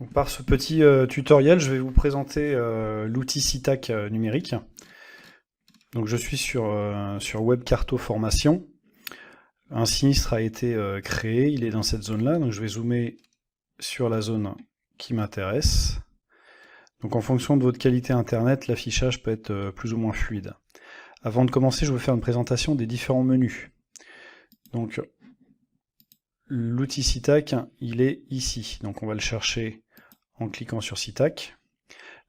Donc, par ce petit tutoriel, je vais vous présenter l'outil SITAC numérique. Donc, je suis sur WebCarto Formation. Un sinistre a été créé, il est dans cette zone-là. Donc, je vais zoomer sur la zone qui m'intéresse. Donc, en fonction de votre qualité internet, l'affichage peut être plus ou moins fluide. Avant de commencer, je vais vous faire une présentation des différents menus. Donc, l'outil SITAC, il est ici. Donc, on va le chercher en cliquant sur SITAC.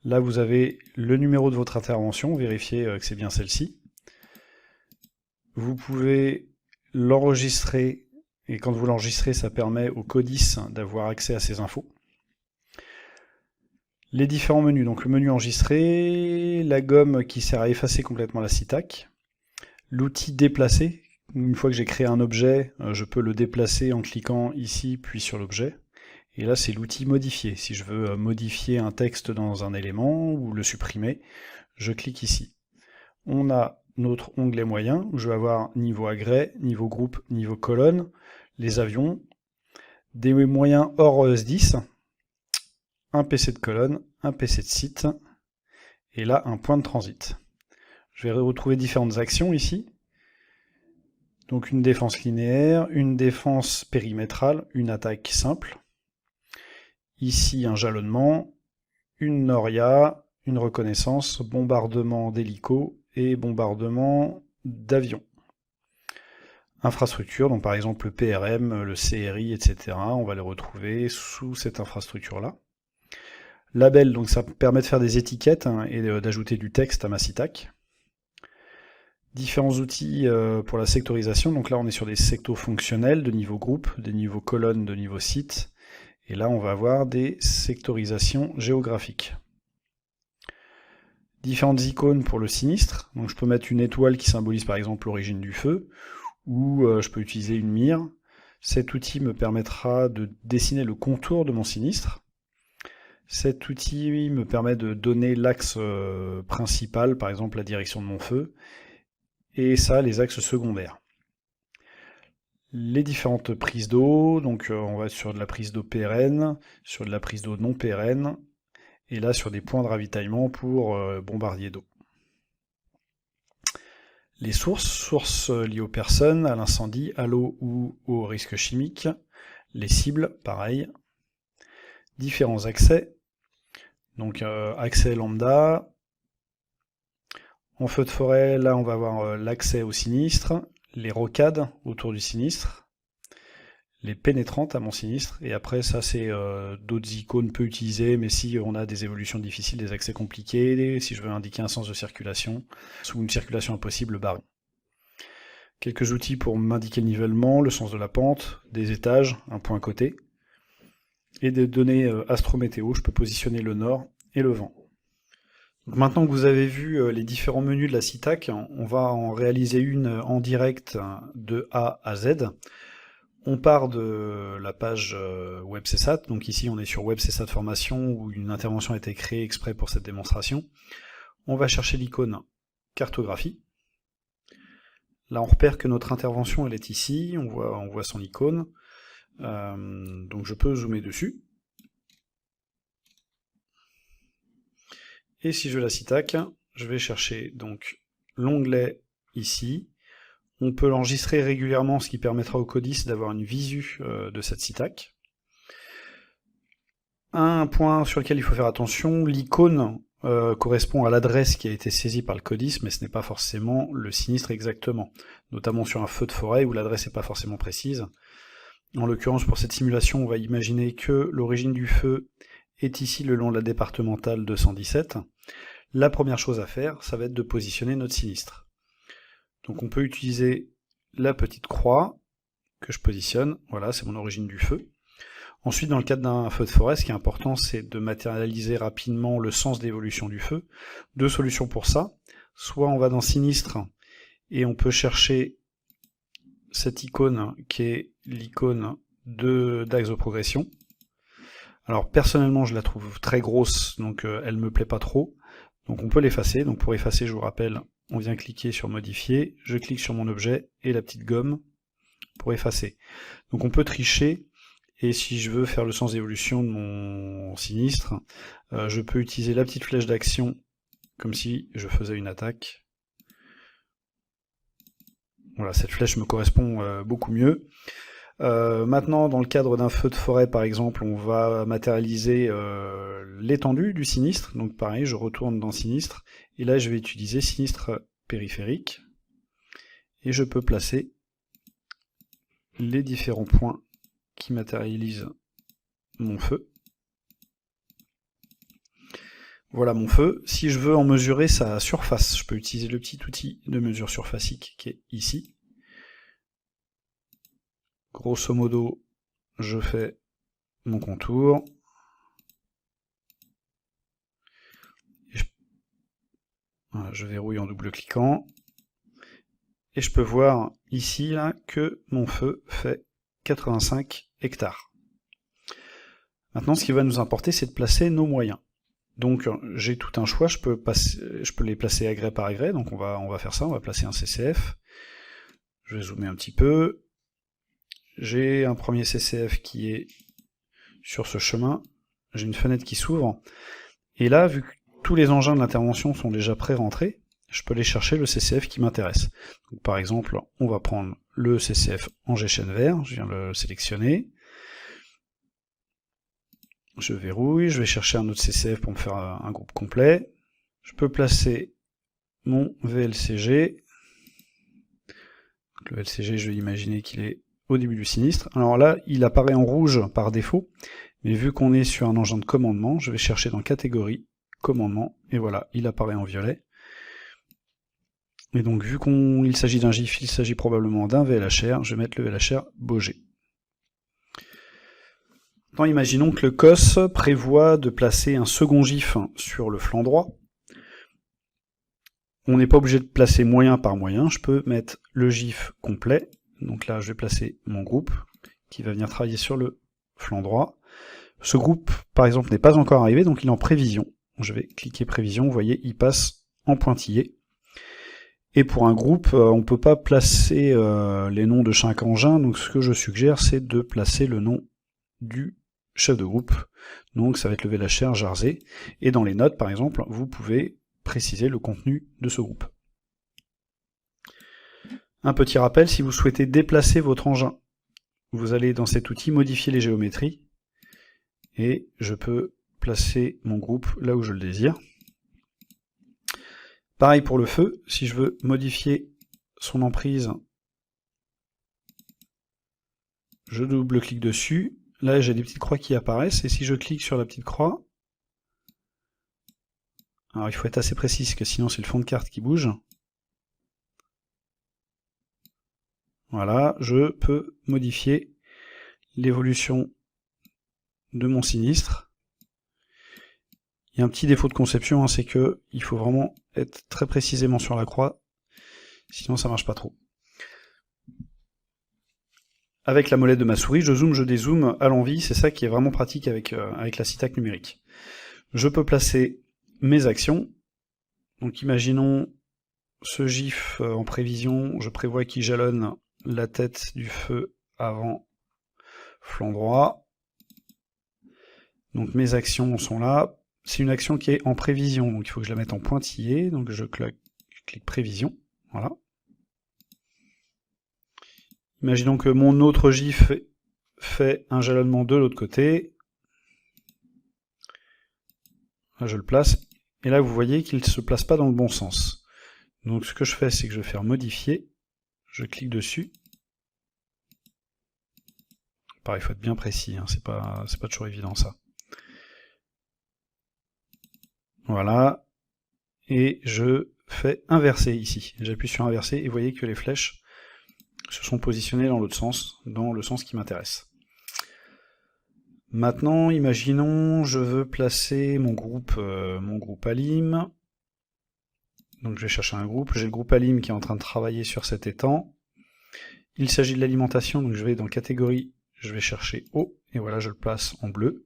Là, vous avez le numéro de votre intervention, vérifiez que c'est bien celle-ci. Vous pouvez l'enregistrer, et quand vous l'enregistrez, ça permet au CODIS d'avoir accès à ces infos. Les différents menus, donc le menu enregistré, la gomme qui sert à effacer complètement la SITAC, l'outil déplacer. Une fois que j'ai créé un objet, je peux le déplacer en cliquant ici, puis sur l'objet. Et là, c'est l'outil modifier. Si je veux modifier un texte dans un élément ou le supprimer, je clique ici. On a notre onglet moyen, où je vais avoir niveau agrès, niveau groupe, niveau colonne, les avions, des moyens hors ES10, un PC de colonne, un PC de site, et là, un point de transit. Je vais retrouver différentes actions ici. Donc une défense linéaire, une défense périmétrale, une attaque simple. Ici, un jalonnement, une noria, une reconnaissance, bombardement d'hélicos et bombardement d'avions. Infrastructure, donc par exemple le PRM, le CRI, etc. On va les retrouver sous cette infrastructure-là. Label, donc ça permet de faire des étiquettes et d'ajouter du texte à ma SITAC. Différents outils pour la sectorisation, donc là on est sur des sectos fonctionnels de niveau groupe, des niveaux colonnes de niveau site. Et là, on va avoir des sectorisations géographiques. Différentes icônes pour le sinistre. Donc, je peux mettre une étoile qui symbolise par exemple l'origine du feu, ou je peux utiliser une mire. Cet outil me permettra de dessiner le contour de mon sinistre. Cet outil me permet de donner l'axe principal, par exemple la direction de mon feu, et ça, les axes secondaires. Les différentes prises d'eau, donc on va être sur de la prise d'eau pérenne, sur de la prise d'eau non pérenne, et là sur des points de ravitaillement pour bombardier d'eau. Les sources liées aux personnes, à l'incendie, à l'eau ou au risque chimique. Les cibles, pareil. Différents accès, donc accès lambda. En feu de forêt, là on va avoir l'accès au sinistre, les rocades autour du sinistre, les pénétrantes à mon sinistre, et après ça c'est d'autres icônes peu utilisées, mais si on a des évolutions difficiles, des accès compliqués, si je veux indiquer un sens de circulation, ou une circulation impossible, le baron. Quelques outils pour m'indiquer le nivellement, le sens de la pente, des étages, un point côté, et des données astrométéo, je peux positionner le nord et le vent. Donc maintenant que vous avez vu les différents menus de la SITAC, on va en réaliser une en direct de A à Z. On part de la page WebCSAT, donc ici on est sur WebCSAT Formation où une intervention a été créée exprès pour cette démonstration. On va chercher l'icône cartographie. Là on repère que notre intervention elle est ici, on voit son icône. Donc je peux zoomer dessus. Et si je la SITAC, je vais chercher donc l'onglet ici. On peut l'enregistrer régulièrement, ce qui permettra au CODIS d'avoir une visu de cette SITAC. Un point sur lequel il faut faire attention, l'icône correspond à l'adresse qui a été saisie par le CODIS, mais ce n'est pas forcément le sinistre exactement, notamment sur un feu de forêt où l'adresse n'est pas forcément précise. En l'occurrence, pour cette simulation, on va imaginer que l'origine du feu est ici le long de la départementale 217. La première chose à faire, ça va être de positionner notre sinistre. Donc on peut utiliser la petite croix que je positionne, voilà, c'est mon origine du feu. Ensuite, dans le cadre d'un feu de forêt, ce qui est important, c'est de matérialiser rapidement le sens d'évolution du feu. Deux solutions pour ça. Soit on va dans sinistre et on peut chercher cette icône qui est l'icône d'axe de progression. Alors personnellement, je la trouve très grosse, donc elle me plaît pas trop. Donc on peut l'effacer. Donc pour effacer, je vous rappelle, on vient cliquer sur modifier, je clique sur mon objet et la petite gomme pour effacer. Donc on peut tricher Et si je veux faire le sens d'évolution de mon sinistre, je peux utiliser la petite flèche d'action comme si je faisais une attaque. Voilà, cette flèche me correspond beaucoup mieux. Maintenant, dans le cadre d'un feu de forêt, par exemple, on va matérialiser l'étendue du sinistre. Donc pareil, je retourne dans sinistre, et là je vais utiliser sinistre périphérique, et je peux placer les différents points qui matérialisent mon feu. Voilà mon feu. Si je veux en mesurer sa surface, je peux utiliser le petit outil de mesure surfacique qui est ici. Grosso modo, je fais mon contour. Voilà, je verrouille en double-cliquant. Et je peux voir ici là, que mon feu fait 85 hectares. Maintenant, ce qui va nous importer, c'est de placer nos moyens. Donc j'ai tout un choix, je peux les placer agrès par agrès, donc on va faire ça, on va placer un CCF. Je vais zoomer un petit peu. J'ai un premier CCF qui est sur ce chemin, j'ai une fenêtre qui s'ouvre, et là, vu que tous les engins de l'intervention sont déjà pré-rentrés, je peux aller chercher le CCF qui m'intéresse. Par exemple, on va prendre le CCF Angers Chêne Vert, je viens le sélectionner. Je verrouille, je vais chercher un autre CCF pour me faire un groupe complet. Je peux placer mon VLCG. Le VLCG, je vais imaginer qu'il est au début du sinistre. Alors là, il apparaît en rouge par défaut, mais vu qu'on est sur un engin de commandement, je vais chercher dans catégorie, commandement, et voilà, il apparaît en violet. Et donc, vu qu'il s'agit d'un GIF, il s'agit probablement d'un VLHR, je vais mettre le VLHR Boger. Maintenant, imaginons que le COS prévoit de placer un second GIF sur le flanc droit. On n'est pas obligé de placer moyen par moyen, je peux mettre le GIF complet. Donc là, je vais placer mon groupe qui va venir travailler sur le flanc droit. Ce groupe, par exemple, n'est pas encore arrivé, donc il est en prévision. Je vais cliquer prévision, vous voyez, il passe en pointillé. Et pour un groupe, on ne peut pas placer les noms de chaque engin, donc ce que je suggère, c'est de placer le nom du chef de groupe. Donc ça va être le VLHR Jarzé. Et dans les notes, par exemple, vous pouvez préciser le contenu de ce groupe. Un petit rappel, si vous souhaitez déplacer votre engin, vous allez dans cet outil modifier les géométries, et je peux placer mon groupe là où je le désire. Pareil pour le feu, si je veux modifier son emprise, je double-clique dessus. Là, j'ai des petites croix qui apparaissent, et si je clique sur la petite croix, alors il faut être assez précis, parce que sinon c'est le fond de carte qui bouge. Voilà, je peux modifier l'évolution de mon sinistre. Il y a un petit défaut de conception, c'est que il faut vraiment être très précisément sur la croix, sinon ça marche pas trop. Avec la molette de ma souris, je zoome, je dézoome à l'envie, c'est ça qui est vraiment pratique avec la Citac numérique. Je peux placer mes actions. Donc imaginons ce GIF en prévision, je prévois qu'il jalonne la tête du feu avant flanc droit. Donc mes actions sont là. C'est une action qui est en prévision, donc il faut que je la mette en pointillé, donc je clique prévision, voilà. Imaginons que mon autre GIF fait un jalonnement de l'autre côté. Là je le place, et là vous voyez qu'il ne se place pas dans le bon sens. Donc ce que je fais, c'est que je vais faire modifier, je clique dessus. Pareil, il faut être bien précis, hein, c'est pas toujours évident ça. Voilà, et je fais inverser ici. J'appuie sur inverser, et vous voyez que les flèches se sont positionnées dans l'autre sens, dans le sens qui m'intéresse. Maintenant, imaginons, je veux placer mon groupe Alim. Donc je vais chercher un groupe, j'ai le groupe Alim qui est en train de travailler sur cet étang. Il s'agit de l'alimentation, donc je vais dans catégorie, je vais chercher eau, et voilà, je le place en bleu.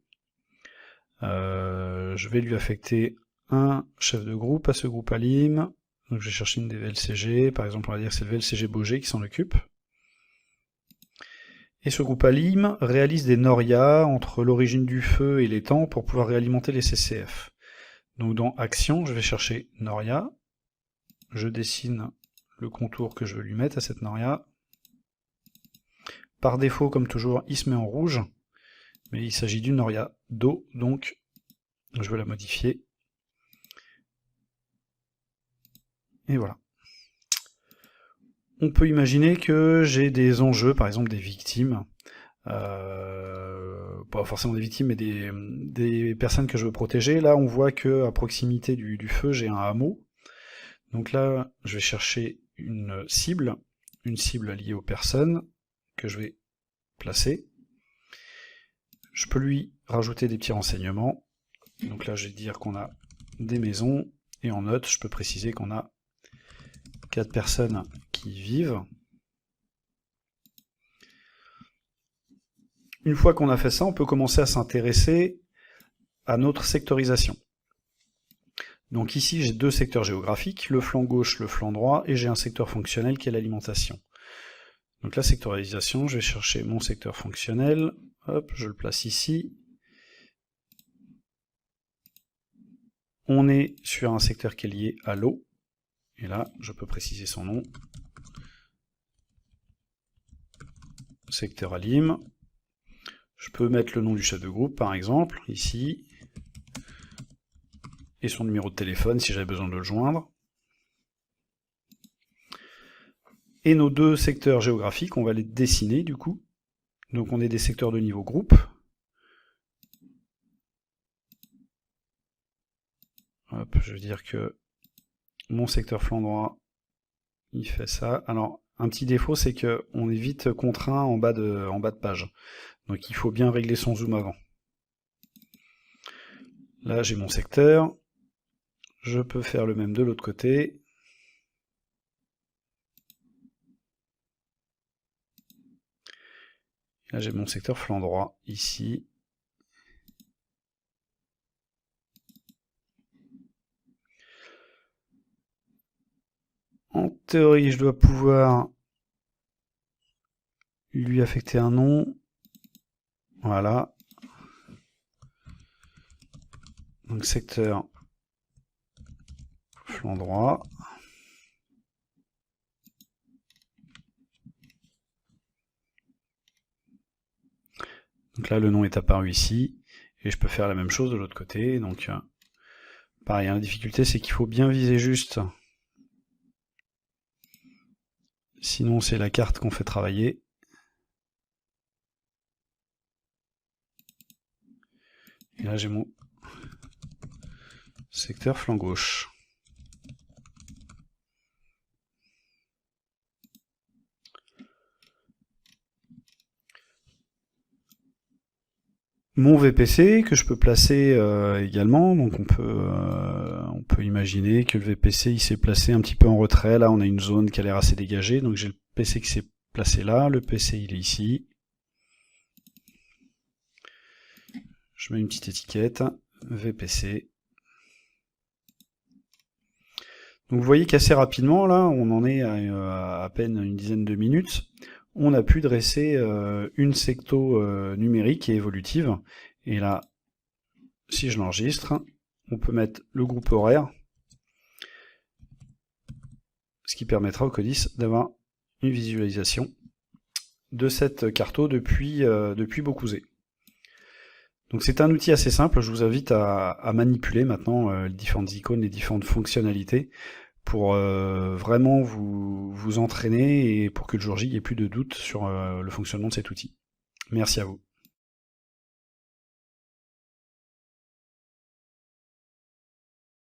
Je vais lui affecter un chef de groupe à ce groupe Alim. Donc je vais chercher une des VLCG, par exemple on va dire que c'est le VLCG Boger qui s'en occupe. Et ce groupe alim réalise des norias entre l'origine du feu et l'étang pour pouvoir réalimenter les CCF. Donc dans Action, je vais chercher noria, je dessine le contour que je veux lui mettre à cette noria. Par défaut, comme toujours, il se met en rouge, mais il s'agit d'une noria d'eau, donc je vais la modifier. Et voilà. On peut imaginer que j'ai des enjeux, par exemple des victimes, pas forcément des victimes, mais des personnes que je veux protéger. Là, on voit que à proximité du feu, j'ai un hameau. Donc là, je vais chercher une cible liée aux personnes que je vais placer. Je peux lui rajouter des petits renseignements. Donc là, je vais dire qu'on a des maisons, et en note, je peux préciser qu'on a 4 personnes qui y vivent. Une fois qu'on a fait ça, on peut commencer à s'intéresser à notre sectorisation. Donc ici, j'ai 2 secteurs géographiques, le flanc gauche, le flanc droit, et j'ai un secteur fonctionnel qui est l'alimentation. Donc la sectorisation, je vais chercher mon secteur fonctionnel, hop, je le place ici. On est sur un secteur qui est lié à l'eau, et là, je peux préciser son nom. Secteur alim. Je peux mettre le nom du chef de groupe, par exemple, ici, et son numéro de téléphone si j'avais besoin de le joindre. Et nos 2 secteurs géographiques, on va les dessiner du coup. Donc on est des secteurs de niveau groupe. Hop, je veux dire que mon secteur flanc droit, il fait ça. Alors, un petit défaut, c'est qu'on est vite contraint en bas de page. Donc il faut bien régler son zoom avant. Là, j'ai mon secteur. Je peux faire le même de l'autre côté. Là, j'ai mon secteur flanc droit, ici. En théorie, je dois pouvoir lui affecter un nom. Voilà. Donc secteur flanc droit. Donc là, le nom est apparu ici, et je peux faire la même chose de l'autre côté. Donc, pareil, la difficulté, c'est qu'il faut bien viser juste. Sinon, c'est la carte qu'on fait travailler. Et là, j'ai mon secteur flanc gauche. Mon VPC que je peux placer également, donc on peut imaginer que le VPC il s'est placé un petit peu en retrait, là on a une zone qui a l'air assez dégagée, donc j'ai le PC qui s'est placé là, le PC il est ici. Je mets une petite étiquette, VPC. Donc vous voyez qu'assez rapidement, là, on en est à peine une dizaine de minutes, on a pu dresser une secto numérique et évolutive. Et là, si je l'enregistre, on peut mettre le groupe horaire, ce qui permettra au Codis d'avoir une visualisation de cette carto depuis Beaucouzé. Donc c'est un outil assez simple, je vous invite à manipuler maintenant les différentes icônes, les différentes fonctionnalités, pour vraiment vous entraîner et pour que le jour J, il n'y ait plus de doute sur le fonctionnement de cet outil. Merci à vous.